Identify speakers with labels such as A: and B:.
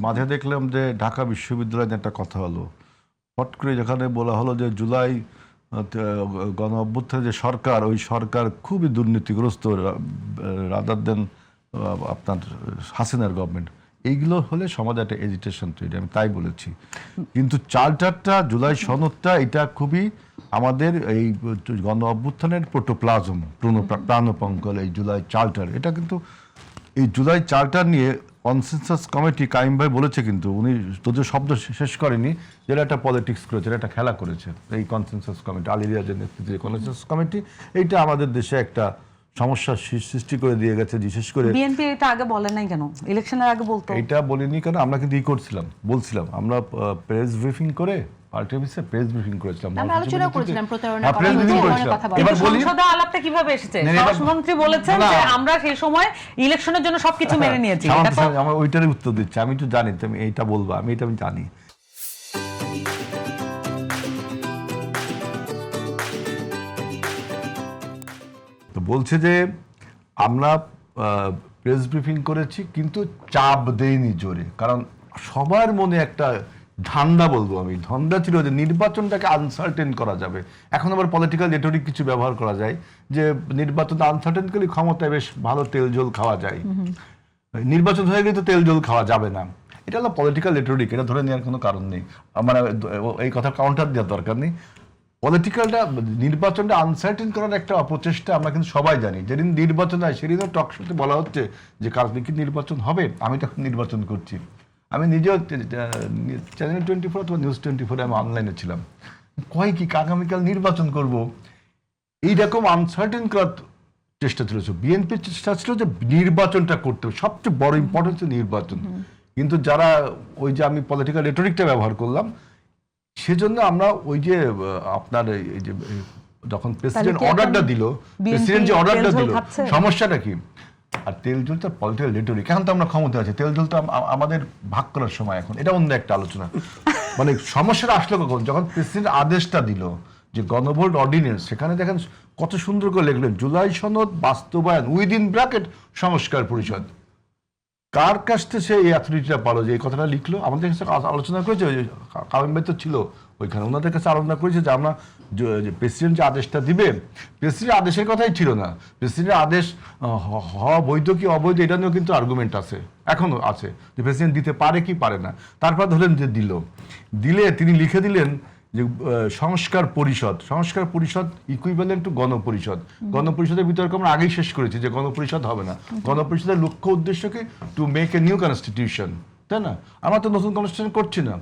A: মাঝে দেখলাম যে ঢাকা বিশ্ববিদ্যালয়ে একটা কথা হলো, হট করে যেখানে বলা হলো যে জুলাই গণ অভ্যুত্থানের যে সরকার, ওই সরকার খুবই দুর্নীতিগ্রস্ত, রাদার দেন আপনার হাসিনার গভর্নমেন্ট। এইগুলো হলে সমাজে একটা এজিটেশন তৈরি, আমি তাই বলেছি। কিন্তু চার্টারটা, জুলাই সনদটা, এটা খুবই আমাদের এই গণ অভ্যুত্থানের প্রোটোপ্লাজম, প্রাণপঙ্কল এই জুলাই চার্টার। এটা কিন্তু এই জুলাই চার্টার নিয়ে কনসেনসাস কমিটি, কাইম ভাই বলেছে, কিন্তু উনি যদিও শব্দ শেষ করেনি, যেটা একটা পলিটিক্স করেছে, একটা খেলা করেছে এই কনসেনসাস কমিটি, আলী রিয়াজের নেতৃত্বে কনসেনসাস কমিটি। এইটা আমাদের দেশে একটা সমস্যার সৃষ্টি করে দিয়ে গেছে। বিশেষ করে
B: বিএনপি এটা আগে বলে নাই কেন? ইলেকশনের আগে বলতো।
A: এটা বলিনি কেন? আমরা কিন্তু বলছিলাম আমরা প্রেস ব্রিফিং করে, পার্টি অফিসে প্রেস ব্রিফিং করেছিলাম,
C: আমরা আলোচনা করেছিলাম প্রতারণা
A: কথা।
B: এবার সংসদে আলাপটা কিভাবে এসেছে? স্বরাষ্ট্রমন্ত্রী বলেছেন যে আমরা সেই সময় ইলেকশনের জন্য সবকিছু মেনে নিয়েছি।
A: আমার ওইটারই উত্তর দিচ্ছি, আমি তো জানি, তুমি এইটা বলবো, আমি জানি। তো বলছে যে আমরা প্রেস ব্রিফিং করেছি কিন্তু চাপ দেইনি জোরে, কারণ সবার মনে একটা ধান্দা, বলবো আমি, ধান্দা ছিল যে নির্বাচনটাকে আনসার্টেন করা যাবে। এখন আবার পলিটিক্যাল রেটরিক কিছু ব্যবহার করা যায় যে নির্বাচনটা আনসার্টেন করলে ক্ষমতায় বেশ ভালো তেল জল খাওয়া যায়, নির্বাচন হয়ে গেলে তো তেল জল খাওয়া যাবে না। এটা হলো পলিটিক্যাল রেটরিক, এটা ধরে নেওয়ার কোনো কারণ নেই, মানে এই কথা কাউন্টার দেওয়ার দরকার নেই। পলিটিক্যালটা, নির্বাচনটা আনসার্টেন করার একটা অপচেষ্টা আমরা কিন্তু সবাই জানি। যেদিন নির্বাচন হয় সেদিনও টক শোতে বলা হচ্ছে যে কালকে কি নির্বাচন হবে, আমি তখন নির্বাচন করছি। আমি নিজেও চ্যানেল 24 অথবা নিউজ 24 আমি অনলাইনে ছিলাম, কয় কি আগামীকাল নির্বাচন করব, এইরকম আনসার্টেন করার চেষ্টা ছিল। বিএনপির চেষ্টা ছিল যে নির্বাচনটা করতে হবে, সবচেয়ে বড় ইম্পর্টেন্স নির্বাচন। কিন্তু যারা ওই যে আমি পলিটিক্যাল রেটরিকটা ব্যবহার করলাম, সেজন্য আমরা ওই যে আপনার এই যে যখন প্রেসিডেন্ট অর্ডারটা দিল, সমস্যাটা কি? আর তেল জলটা পলিটিক্যাল রেটরিক। এখন তো আমরা ক্ষমতা আছে, তেল জল তো আমাদের ভাগ করার সময়, এখন এটা অন্য একটা আলোচনা। মানে সমস্যাটা আসলো কখন? যখন প্রেসিডেন্ট আদেশটা দিল যে গণভোট অর্ডিন্যান্স, সেখানে দেখেন কত সুন্দর করে লিখলেন, জুলাই সনদ বাস্তবায়ন উইদিন ব্র্যাকেট সংস্কার পরিষদ। কার কাছ থেকে সে এই অ্যাথরিটিটা পালো যে এই কথাটা লিখলো? আমাদের কাছে আলোচনা করেছে, কামিম ভাই তো ছিল ওইখানে, ওনাদের কাছে আলোচনা করেছে যে আমরা প্রেসিডেন্ট যে আদেশটা দিবে, প্রেসিডেন্ট আদেশের কথাই ছিল না, প্রেসিডেন্টের আদেশ হওয়া বৈধ কি অবৈধ এটা নিয়েও কিন্তু আর্গুমেন্ট আছে, এখনো আছে, যে প্রেসিডেন্ট দিতে পারে কি পারে না। তারপর ধরলেন যে দিলে তিনি লিখে দিলেন যে সংস্কার পরিষদ ইকুইভ্যালেন্ট টু গণপরিষদ। গণপরিষদের বিতর্ক আমরা আগেই শেষ করেছি যে গণপরিষদ হবে না। গণপরিষদের লক্ষ্য উদ্দেশ্যকে to make a new constitution, তাই না? আমরা তো নতুন কনস্টিটিউশন করছি না।